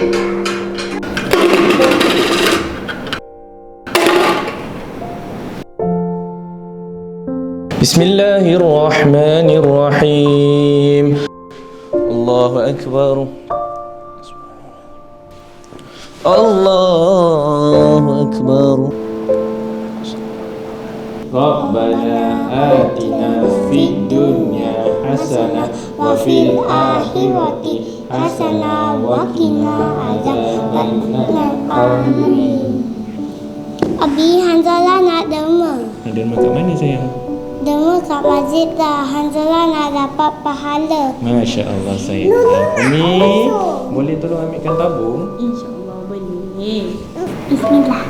Bismillahirrahmanirrahim. Allahu Akbar. Allahu Akbar. Rabbana atina fid dunya hasanah wa fil akhirati hasanah wa qina adzabannar. Abi Hanzalah nak derma. Nak derma kat mana sayang? Derma kat masjid dah. Hanzalah nak dapat pahala. Masya Allah sayang. Umi, boleh tolong ambilkan tabung? InsyaAllah boleh. Bismillah.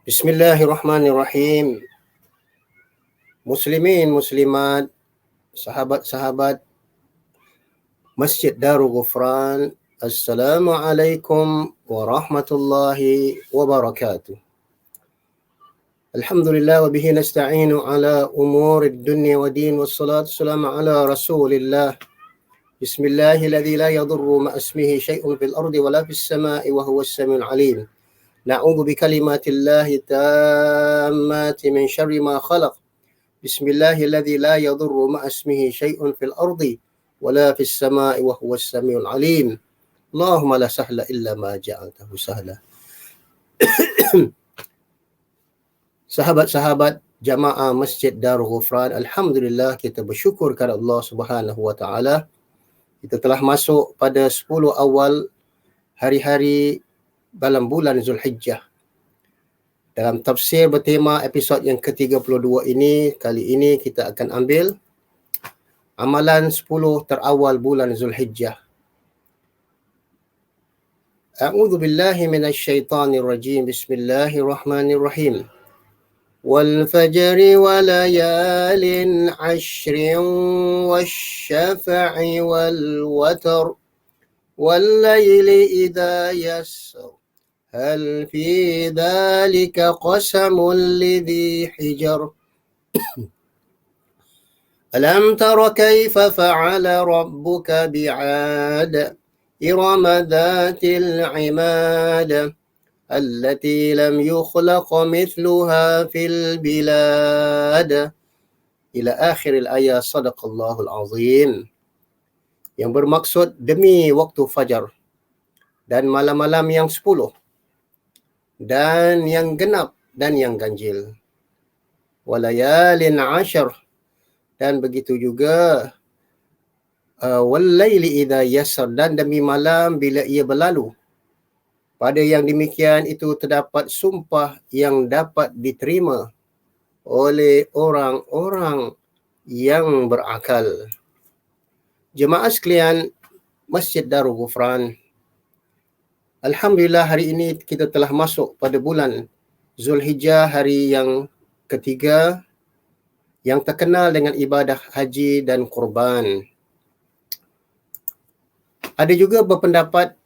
Bismillahirrahmanirrahim. Muslimin, muslimat, sahabat-sahabat Masjid Darul Ghufran, Assalamualaikum warahmatullahi wabarakatuh. Alhamdulillah wa bihi nasta'inu ala umurid dunya wa din, wassalatu wassalamu ala rasulillah. Bismillahilladzi la yadurru ma'asmihi syai'un fil ardi wa la fis sama'i wa huwas samiul alim. Na'udzu bikalimatillahi tammati min syarri ma khalaq. Bismillahilladzi la yadurru ma'asmihi syai'un fil ardi wa la fis sama'i wa huwas samiul alim. Allahumma la sahla illa ma ja'altahu sahla. Sahabat-sahabat jamaah Masjid Darul Ghufran, alhamdulillah kita bersyukur kepada Allah Subhanahu wa taala. Kita telah masuk pada 10 awal hari-hari dalam bulan Zulhijjah. Dalam tafsir bertema episod yang ke-32 ini, kali ini kita akan ambil amalan 10 terawal bulan Zulhijjah. A'udzu billahi minasy syaithanir rajim. Bismillahirrahmanirrahim. Wal fajri wa layalin 'ashrin wasy-syafa'i wal watr wal laili idza yasr. هل في ذلك قسم لذي حجر ألم تر كيف فعل ربك بعاد إرم ذات العماد التي لم يخلق مثلها في البلاد إلى آخر الآية. صدق الله العظيم. Yang bermaksud demi waktu fajar dan malam-malam yang 10 dan yang genap dan yang ganjil. Walayalin 'ashr, dan begitu juga wal-laili idza yasr, dan demi malam bila ia berlalu. Pada yang demikian itu terdapat sumpah yang dapat diterima oleh orang-orang yang berakal. Jemaah sekalian Masjid Darul Ghufran, alhamdulillah hari ini kita telah masuk pada bulan Zulhijjah, hari yang ketiga yang terkenal dengan ibadah haji dan kurban. Ada juga berpendapat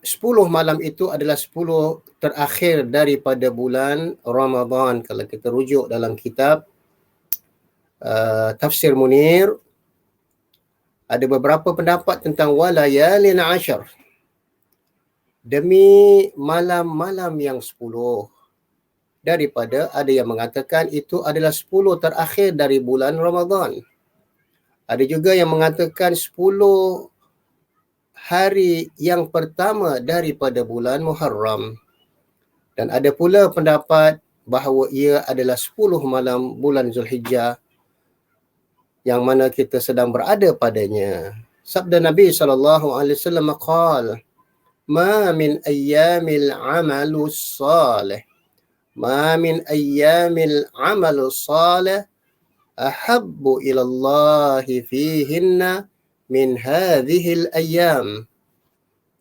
10 malam itu adalah 10 terakhir daripada bulan Ramadan. Kalau kita rujuk dalam kitab Tafsir Munir, Ada beberapa pendapat tentang walayalin ashar, demi malam-malam yang 10. Daripada ada yang mengatakan itu adalah 10 terakhir dari bulan Ramadan. Ada juga yang mengatakan 10 hari yang pertama daripada bulan Muharram. Dan ada pula pendapat bahawa ia adalah 10 malam bulan Zulhijjah yang mana kita sedang berada padanya. Sabda Nabi SAW qala, "Ma min ayyamil amalus salih, ma min ayyamil amalus salih ahabbu ila Allah fihinna min hadhil ayyam."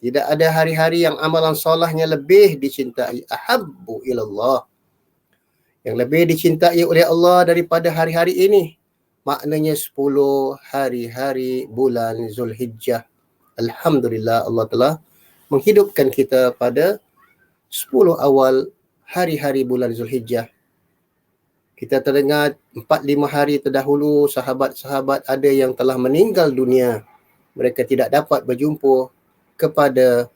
Tidak ada hari-hari yang amalan solehnya lebih dicintai, ahabbu ila Allah, yang lebih dicintai oleh Allah daripada hari-hari ini. Maknanya 10 hari-hari bulan Zulhijjah. Alhamdulillah, Allah telah menghidupkan kita pada 10 awal hari-hari bulan Zulhijjah. Kita terdengar 4-5 hari terdahulu sahabat-sahabat ada yang telah meninggal dunia. Mereka tidak dapat berjumpa kepada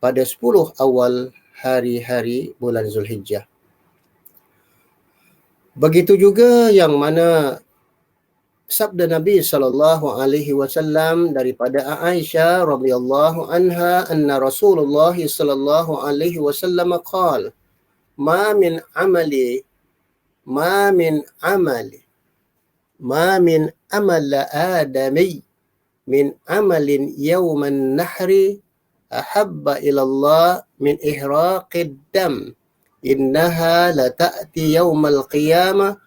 pada 10 awal hari-hari bulan Zulhijjah. Begitu juga yang mana sabda Nabi SAW daripada Aisyah radhiyallahu anha, anna Rasulullah sallallahu alaihi wasallam qala, ma min amal adami min amalin yawman nahri ahabba ila Allah min ihraqid dam, innaha la ta'ti yawmal qiyamah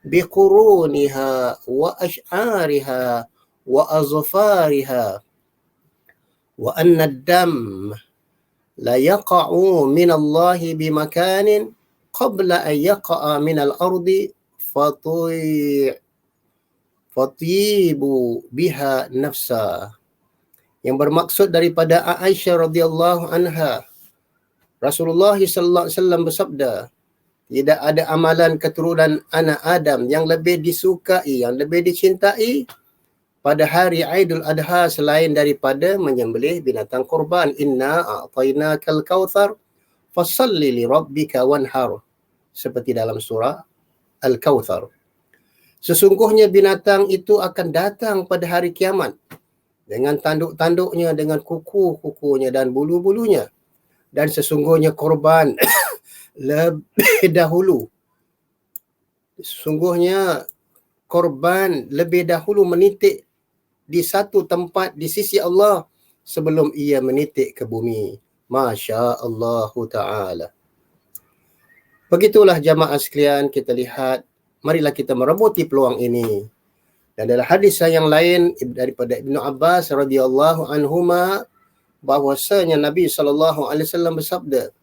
biquruniha wa ash'ariha wa azfariha wa anna ad-dam la yaqa'u min Allah bimakanin qabla an yaqa'a min al-ardi fatibu biha nafsa. Yang bermaksud daripada Aisyah radhiyallahu anha, Rasulullah sallallahu alaihi wasallam bersabda, tidak ada amalan keturunan anak Adam yang lebih disukai, yang lebih dicintai pada hari Aidul Adha selain daripada menyembelih binatang kurban. Inna a'tainakal kautsar fasalli li rabbika wanhar, seperti dalam surah Al-Kautsar. Sesungguhnya binatang itu akan datang pada hari kiamat dengan tanduk-tanduknya, dengan kuku-kukunya dan bulu-bulunya. Dan sesungguhnya korban lebih dahulu. Sesungguhnya korban lebih dahulu menitik di satu tempat di sisi Allah sebelum ia menitik ke bumi. Masya Allah Ta'ala. Begitulah jamaah sekalian, kita lihat, marilah kita merebuti peluang ini. Dan dalam hadis yang lain daripada Ibnu Abbas radhiyallahu anhuma, bahwasanya Nabi SAW bersabda,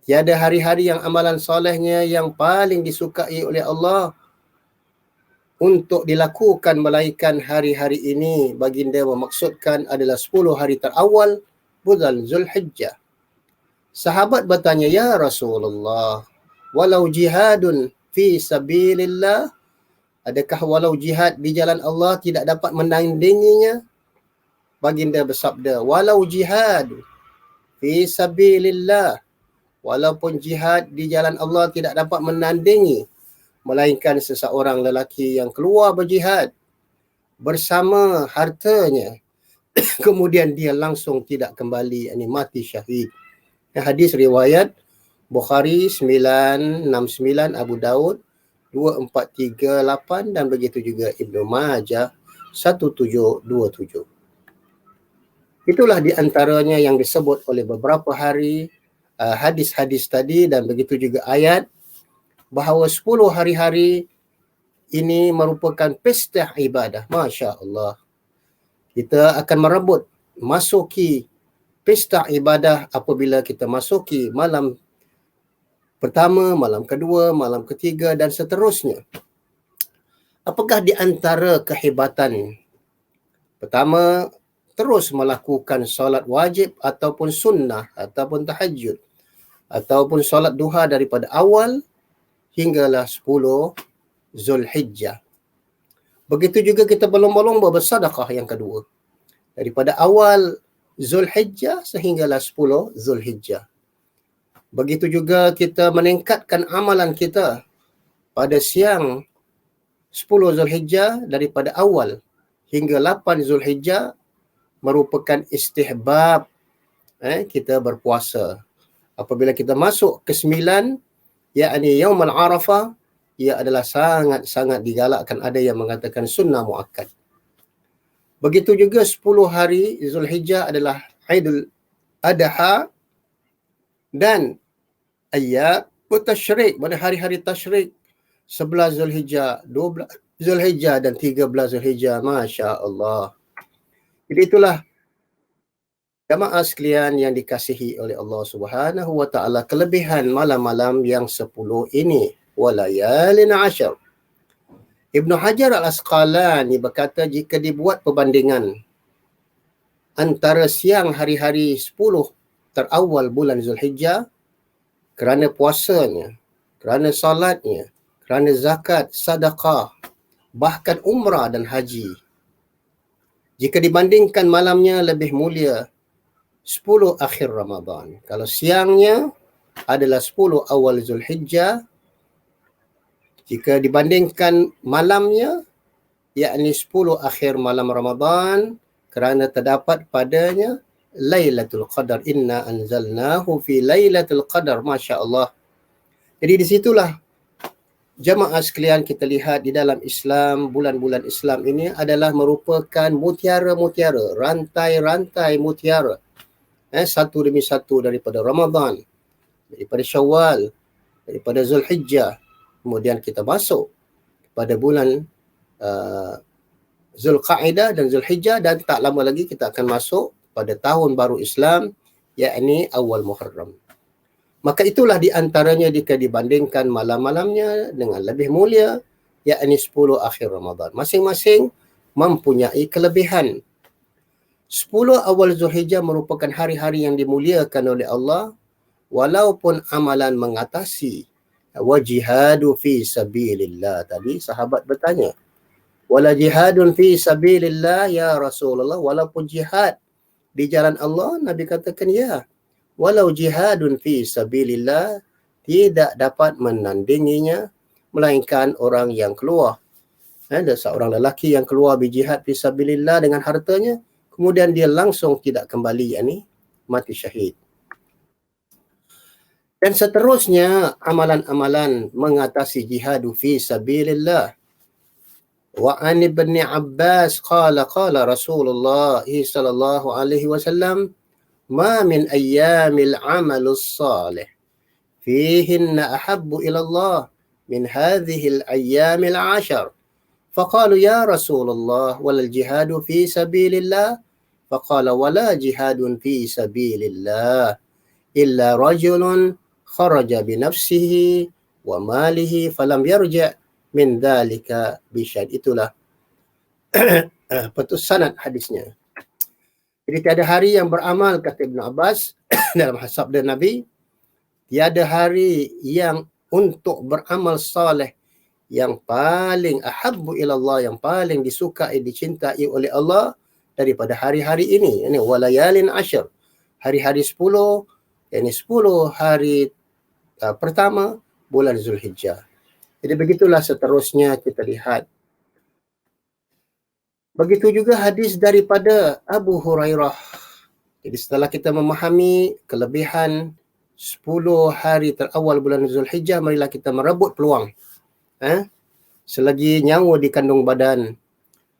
tiada hari-hari yang amalan solehnya yang paling disukai oleh Allah untuk dilakukan melainkan hari-hari ini. Baginda memaksudkan adalah 10 hari terawal bulan Zulhijjah. Sahabat bertanya, ya Rasulullah, walau jihadun fi sabilillah, adakah walau jihad di jalan Allah tidak dapat menandinginya? Baginda bersabda, walau jihad fi sabilillah, walaupun jihad di jalan Allah tidak dapat menandingi, melainkan seseorang lelaki yang keluar berjihad bersama hartanya, kemudian dia langsung tidak kembali, ini mati syahid. Hadis riwayat Bukhari 969, Abu Daud 2438 dan begitu juga Ibnu Majah 1727. Itulah di antaranya yang disebut oleh beberapa hari hadis-hadis tadi dan begitu juga ayat, bahawa 10 hari-hari ini merupakan pesta ibadah. Masya Allah. Kita akan merebut masuki pesta ibadah apabila kita masuki malam pertama, malam kedua, malam ketiga dan seterusnya. Apakah di antara kehebatan? Pertama, terus melakukan solat wajib ataupun sunnah ataupun tahajud ataupun solat duha daripada awal hinggalah 10 Zulhijjah. Begitu juga kita berlomba-lomba bersedekah yang kedua. Daripada awal Zulhijjah sehinggalah 10 Zulhijjah. Begitu juga kita meningkatkan amalan kita pada siang 10 Zulhijjah daripada awal hingga 8 Zulhijjah merupakan istihbab kita berpuasa. Apabila kita masuk ke 9, yakni Yaumul Arafah, ia adalah sangat-sangat digalakkan. Ada yang mengatakan sunnah muakkad. Begitu juga 10 hari Zulhijjah adalah Aidul Adha dan ayyam tasyrik, pada hari-hari tasyrik 11 Zulhijjah, 12 Zulhijjah dan 13 Zulhijjah. Masya Allah. Jadi itulah jamaah sekalian yang dikasihi oleh Allah Subhanahu wa taala, kelebihan malam-malam yang 10 ini. Walayalin ashar. Ibnu Hajar Al-Asqalani berkata, jika dibuat perbandingan antara siang hari-hari 10 terawal bulan Zulhijjah, kerana puasanya, kerana salatnya, kerana zakat, sedekah, bahkan umrah dan haji, jika dibandingkan malamnya lebih mulia 10 akhir Ramadan. Kalau siangnya adalah 10 awal Zulhijjah, jika dibandingkan malamnya, yakni 10 akhir malam Ramadan, kerana terdapat padanya Lailatul Qadar. Inna anzalnahu fi Lailatul Qadar. Masya Allah. Jadi di situlah jamaah sekalian kita lihat di dalam Islam, bulan-bulan Islam ini adalah merupakan mutiara-mutiara, rantai-rantai mutiara. Satu demi satu, daripada Ramadan, daripada Syawal, daripada Zulhijjah. Kemudian kita masuk pada bulan Zulqa'dah dan Zulhijjah, dan tak lama lagi kita akan masuk pada tahun baru Islam, yakni awal Muharram. Maka itulah di antaranya jika dibandingkan malam-malamnya dengan lebih mulia, yakni 10 akhir Ramadan. Masing-masing mempunyai kelebihan. 10 awal Zulhijjah merupakan hari-hari yang dimuliakan oleh Allah, walaupun amalan mengatasi. Wa jihadu fi sabilillah. Tadi sahabat bertanya, wala jihadun fi sabilillah ya Rasulullah, walaupun jihad di jalan Allah, Nabi katakan ya. Walau jihadun fi sabilillah, tidak dapat menandinginya melainkan orang yang keluar. Ada seorang lelaki yang keluar berjihad fi sabilillah dengan hartanya, kemudian dia langsung tidak kembali, yakni mati syahid. Dan seterusnya amalan-amalan mengatasi jihadu fi sabilillah. Wa an ibn Abbas qala Rasulullah sallallahu alaihi wasallam, ma min ayyamil amalus salih fihinna ahabbu ila Allah min hadhihi al-ayyamil 'ashar. فقالوا يا رسول الله ولا الجهاد في سبيل الله؟ فقال ولا جهاد في سبيل الله إلا رجل خرج بنفسه وماله فلم يرجع من ذلك بشيء. Itulah putus sanad hadisnya. Jadi tiada hari yang beramal, kata Ibn Abbas dalam sabda Nabi, tiada hari yang untuk beramal saleh yang paling ahabbu ilallah, yang paling disukai, dicintai oleh Allah daripada hari-hari ini. Ini walayalin ashar, hari-hari 10, yakni 10 hari pertama bulan Zulhijjah. Jadi begitulah seterusnya kita lihat. Begitu juga hadis daripada Abu Hurairah. Jadi setelah kita memahami kelebihan 10 hari terawal bulan Zulhijjah, marilah kita merebut peluang. Selagi nyawa di kandung badan,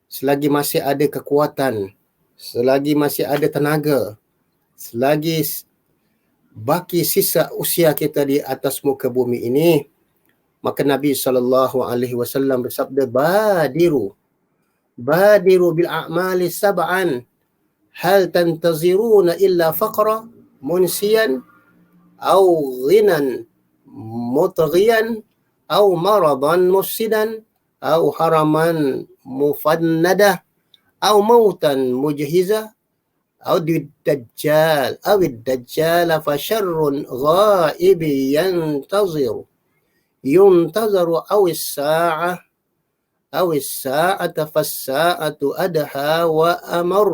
selagi masih ada kekuatan, selagi masih ada tenaga, selagi baki sisa usia kita di atas muka bumi ini, maka Nabi SAW bersabda, badiru bil a'mali sab'an hal tantaziruna illa faqra munsiyan au ghinan mutghiyan au maradan mufsidan au haraman mufannada au mautan mujhiza أو الدجال فشر غائب ينتظر أو الساعة awis sa'ata fas-sa'atu adha wa amar.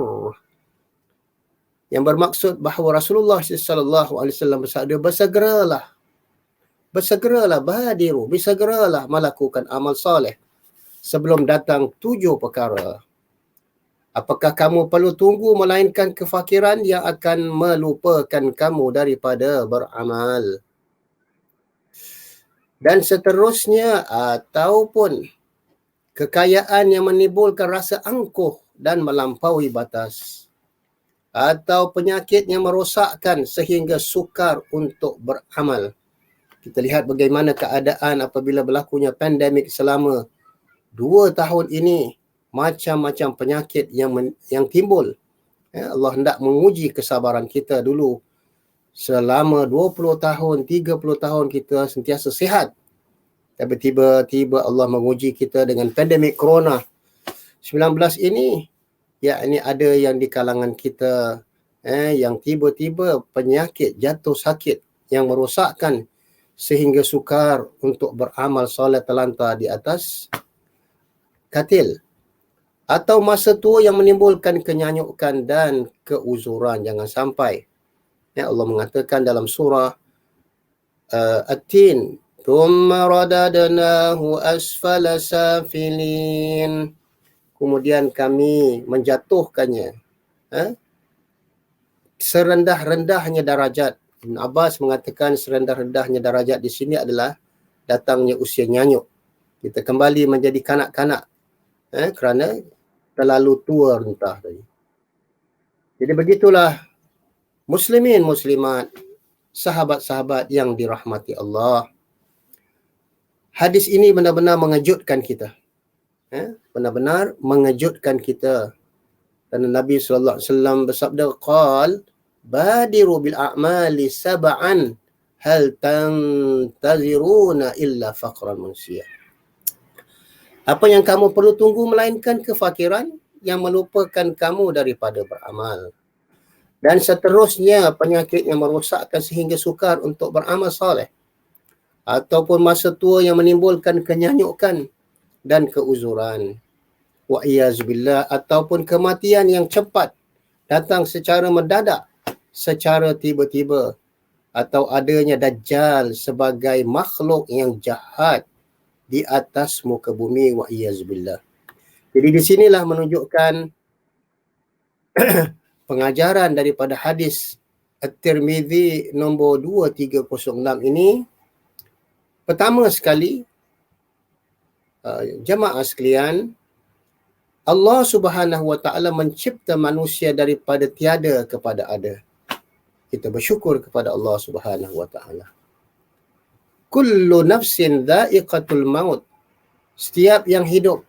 Yang bermaksud bahawa Rasulullah sallallahu alaihi wasallam bersabda, bersegeralah badiru, bersegeralah melakukan amal soleh sebelum datang 7 perkara. Apakah kamu perlu tunggu melainkan kefakiran yang akan melupakan kamu daripada beramal? Dan seterusnya, ataupun kekayaan yang menimbulkan rasa angkuh dan melampaui batas, atau penyakit yang merosakkan sehingga sukar untuk beramal. Kita lihat bagaimana keadaan apabila berlakunya pandemik selama 2 tahun ini, macam-macam penyakit yang timbul. Allah hendak menguji kesabaran kita dulu. Selama 20 tahun, 30 tahun kita sentiasa sihat. Tapi tiba-tiba Allah menguji kita dengan pandemik corona 19 ini. Yakni ada yang di kalangan kita yang tiba-tiba penyakit jatuh sakit yang merosakkan sehingga sukar untuk beramal solat terlantar di atas katil. Atau masa tua yang menimbulkan kenyanyukan dan keuzuran. Jangan sampai. Allah mengatakan dalam surah At-Tin, "Thumma radadnahu asfala safilin." Kemudian kami menjatuhkannya serendah-rendahnya darajat. Ibn Abbas mengatakan serendah-rendahnya darajat di sini adalah datangnya usia nyanyuk. Kita kembali menjadi kanak-kanak kerana terlalu tua rentah tadi. Jadi begitulah muslimin, muslimat, sahabat-sahabat yang dirahmati Allah. Hadis ini benar-benar mengejutkan kita. Benar-benar mengejutkan kita. Kerana Nabi sallallahu alaihi wasallam bersabda, qal badiru bil a'mali sab'an hal tantaziruna illa faqran manusia. Apa yang kamu perlu tunggu melainkan kefakiran yang melupakan kamu daripada beramal. Dan seterusnya penyakit yang merosakkan sehingga sukar untuk beramal soleh. Ataupun masa tua yang menimbulkan kenyanyukan dan keuzuran. Wa iyazubillah, ataupun kematian yang cepat datang secara mendadak, secara tiba-tiba, atau adanya Dajjal sebagai makhluk yang jahat di atas muka bumi. Wa iyazubillah. Jadi di sinilah menunjukkan pengajaran daripada hadis At-Tirmidzi nombor 2306 ini. Pertama sekali, jemaah sekalian, Allah Subhanahu wa taala mencipta manusia daripada tiada kepada ada. Kita bersyukur kepada Allah Subhanahu wa taala. Kullu nafsin dha'iqatul maut. Setiap yang hidup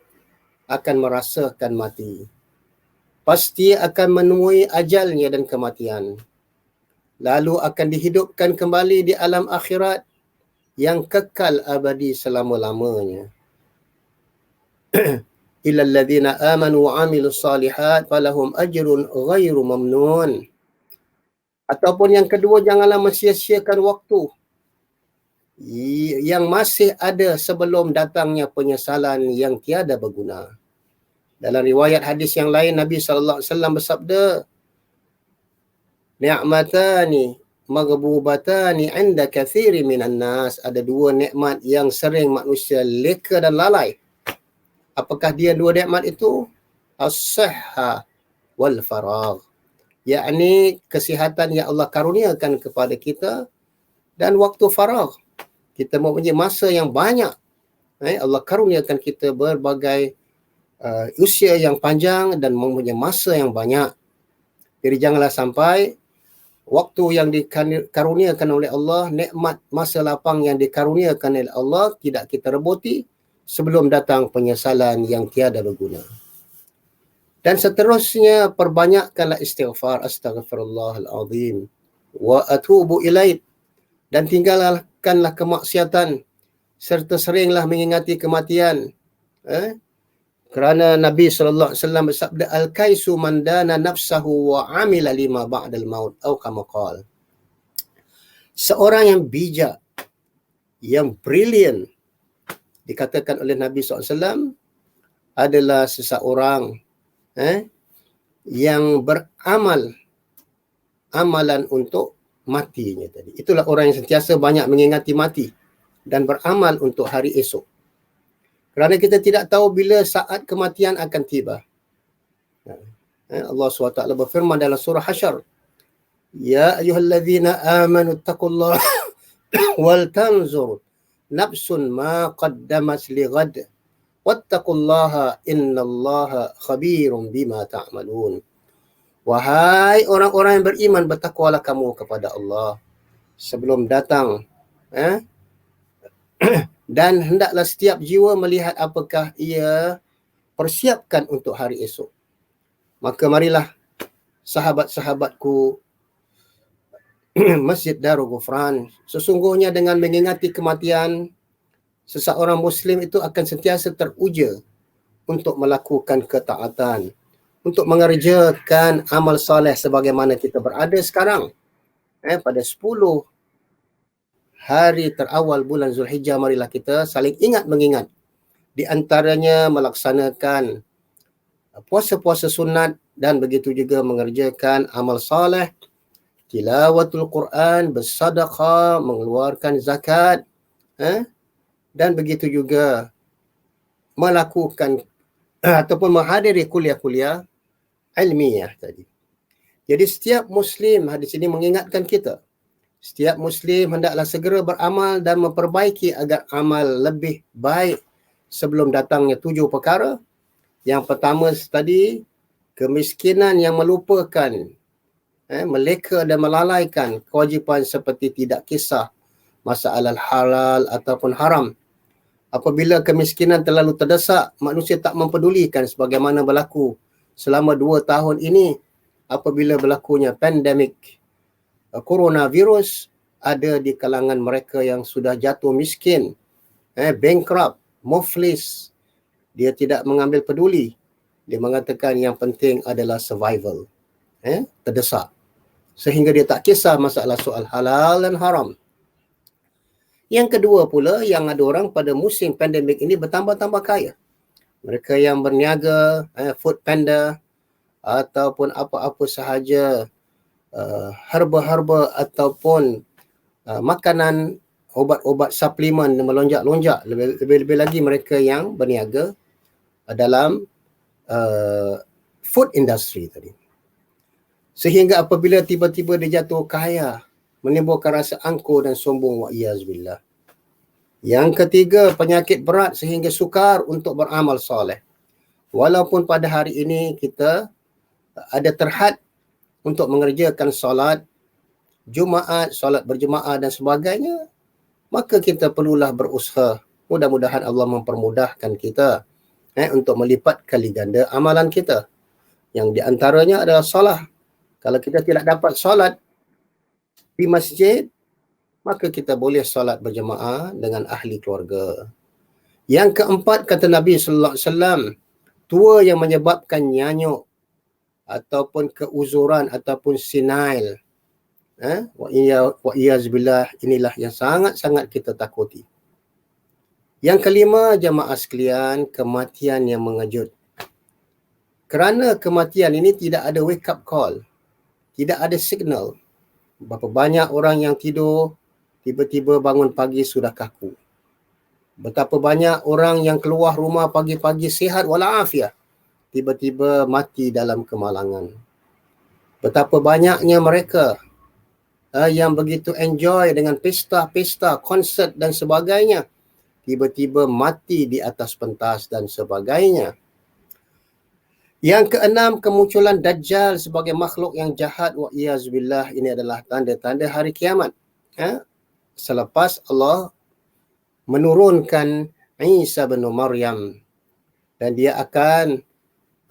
akan merasakan mati. Pasti akan menemui ajalnya dan kematian. Lalu akan dihidupkan kembali di alam akhirat yang kekal abadi selama-lamanya. Illal ladzina amanu wa 'amilus solihat falahum ajrun ghairu mamnun. Ataupun yang kedua, janganlah mensia-siakan waktu yang masih ada sebelum datangnya penyesalan yang tiada berguna. Dalam riwayat hadis yang lain, Nabi sallallahu alaihi wasallam bersabda, "Ni'matani maghbubatani 'inda katsiri minan nas." Ada 2 nikmat yang sering manusia leka dan lalai. Apakah dia 2 nikmat itu? As-sihha wal faragh. Yakni kesihatan yang Allah karuniakan kepada kita dan waktu faragh. Kita mempunyai masa yang banyak. Allah karuniakan kita berbagai usia yang panjang dan mempunyai masa yang banyak. Jadi janganlah sampai waktu yang dikaruniakan oleh Allah, nikmat masa lapang yang dikaruniakan oleh Allah tidak kita rebuti sebelum datang penyesalan yang tiada berguna. Dan seterusnya, perbanyakkanlah istighfar, astaghfirullahal azim wa atubu ilaih, dan tinggalkanlah kemaksiatan serta seringlah mengingati kematian. Kerana Nabi sallallahu alaihi wasallam bersabda, al-kaisu man dana nafsahu wa amila lima ba'dal maut, atau kama qala. Seorang yang bijak, yang brilliant, dikatakan oleh Nabi SAW, adalah seseorang yang beramal amalan untuk matinya tadi. Itulah orang yang sentiasa banyak mengingati mati dan beramal untuk hari esok. Kerana kita tidak tahu bila saat kematian akan tiba. Allah SWT berfirman dalam surah Hasyr, Ya ayyuhallazina amanu taqullaha wal tanzur nafsun ma qaddamat lighad wattaqullaha innallaha khabirum bima ta'malun. Wahai orang-orang yang beriman, bertakwalah kamu kepada Allah sebelum datang. Dan hendaklah setiap jiwa melihat apakah ia persiapkan untuk hari esok. Maka marilah sahabat-sahabatku Masjid Darul Ghufran, sesungguhnya dengan mengingati kematian, seseorang Muslim itu akan sentiasa teruja untuk melakukan ketaatan, untuk mengerjakan amal soleh sebagaimana kita berada sekarang. Pada 10 hari terawal bulan Zulhijjah, marilah kita saling ingat mengingat. Di antaranya melaksanakan puasa-puasa sunat dan begitu juga mengerjakan amal soleh, tilawatul Quran, bersedekah, mengeluarkan zakat, dan begitu juga melakukan ataupun menghadiri kuliah-kuliah ilmiah tadi. Jadi setiap Muslim di sini mengingatkan kita, setiap Muslim hendaklah segera beramal dan memperbaiki agar amal lebih baik sebelum datangnya 7 perkara. Yang pertama tadi, kemiskinan yang melupakan, meleka dan melalaikan kewajipan seperti tidak kisah masalah halal ataupun haram. Apabila kemiskinan terlalu terdesak, manusia tak mempedulikan sebagaimana berlaku selama 2 tahun ini apabila berlakunya pandemik coronavirus. Ada di kalangan mereka yang sudah jatuh miskin, bankrupt, muflis. Dia tidak mengambil peduli. Dia mengatakan yang penting adalah survival. Terdesak. Sehingga dia tak kisah masalah soal halal dan haram. Yang kedua pula, yang ada orang pada musim pandemik ini bertambah-tambah kaya. Mereka yang berniaga, food panda ataupun apa-apa sahaja, herba-herba ataupun makanan, obat-obat suplemen melonjak-lonjak. Lebih-lebih lagi mereka yang berniaga dalam food industry tadi. Sehingga apabila tiba-tiba dia jatuh kaya, menimbulkan rasa angkuh dan sombong, wa'iyazbillah. Yang ketiga, penyakit berat sehingga sukar untuk beramal soleh. Walaupun pada hari ini kita ada terhad untuk mengerjakan solat Jumaat, solat berjemaah dan sebagainya, maka kita perlulah berusaha. Mudah-mudahan Allah mempermudahkan kita untuk melipat kali ganda amalan kita. Yang di antaranya adalah solat. Kalau kita tidak dapat solat di masjid, maka kita boleh solat berjemaah dengan ahli keluarga. Yang keempat, kata Nabi sallallahu alaihi wasallam, tua yang menyebabkan nyanyuk ataupun keuzuran ataupun sinail, wa'iyazbillah, inilah yang sangat-sangat kita takuti. Yang kelima, jamaah sekalian, kematian yang mengejut. Kerana kematian ini tidak ada wake up call, tidak ada signal. Berapa banyak orang yang tidur, tiba-tiba bangun pagi sudah kaku. Betapa banyak orang yang keluar rumah pagi-pagi sihat walafiat, tiba-tiba mati dalam kemalangan. Betapa banyaknya mereka yang begitu enjoy dengan pesta-pesta, konsert dan sebagainya, tiba-tiba mati di atas pentas dan sebagainya. Yang keenam, kemunculan Dajjal sebagai makhluk yang jahat, wa'iyazbillah. Ini adalah tanda-tanda hari kiamat. Selepas Allah menurunkan Isa bin Maryam dan dia akan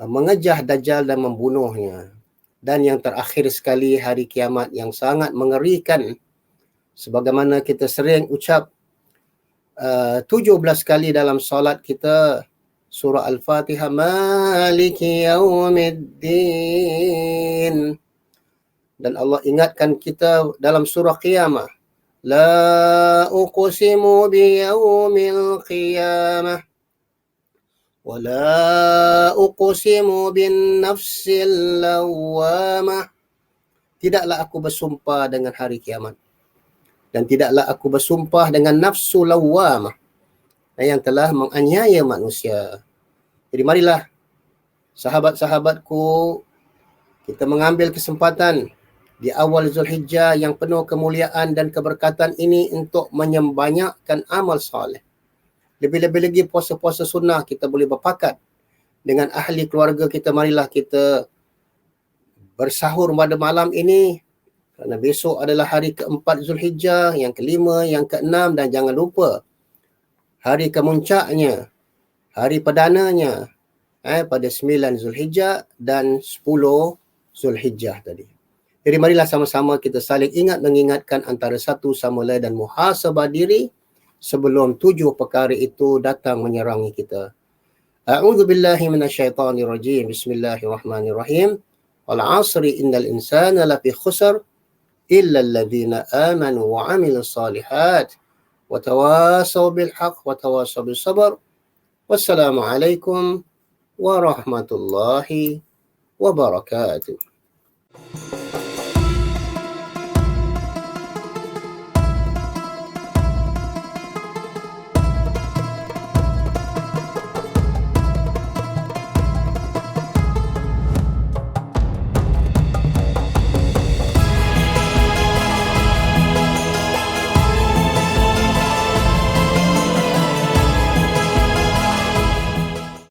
mengejah Dajjal dan membunuhnya. Dan yang terakhir sekali, hari kiamat yang sangat mengerikan. Sebagaimana kita sering ucap 17 kali dalam solat kita, surah Al-Fatihah, Maliki Yaumiddin. Dan Allah ingatkan kita dalam surah Qiyamah, La uqsimu biyaumil qiyamah Wala uqsimu bin nafsil lawwamah. Tidaklah aku bersumpah dengan hari kiamat. Dan tidaklah aku bersumpah dengan nafsu lawwamah yang telah menganiaya manusia. Jadi marilah sahabat-sahabatku, kita mengambil kesempatan di awal Zulhijjah yang penuh kemuliaan dan keberkatan ini untuk menyembanyakkan amal soleh. Lebih-lebih lagi puasa-puasa sunnah kita boleh berpakat dengan ahli keluarga kita. Marilah kita bersahur pada malam ini, kerana besok adalah hari keempat Zulhijjah, yang kelima, yang keenam, dan jangan lupa hari kemuncaknya, hari perdananya pada 9 Zulhijjah dan 10 Zulhijjah tadi. Jadi marilah sama-sama kita saling ingat mengingatkan antara satu sama lain dan muhasabah diri sebelum 7 perkara itu datang menyerangi kita. A'udzu billahi minasyaitonir rajim. Bismillahirrahmanirrahim. Wal 'asri innal insana lafi khusr illa alladhina amanu wa 'amilus shalihat wa tawasaw bil haqq wa tawasaw bis sabr. Wassalamualaikum warahmatullahi wabarakatuh.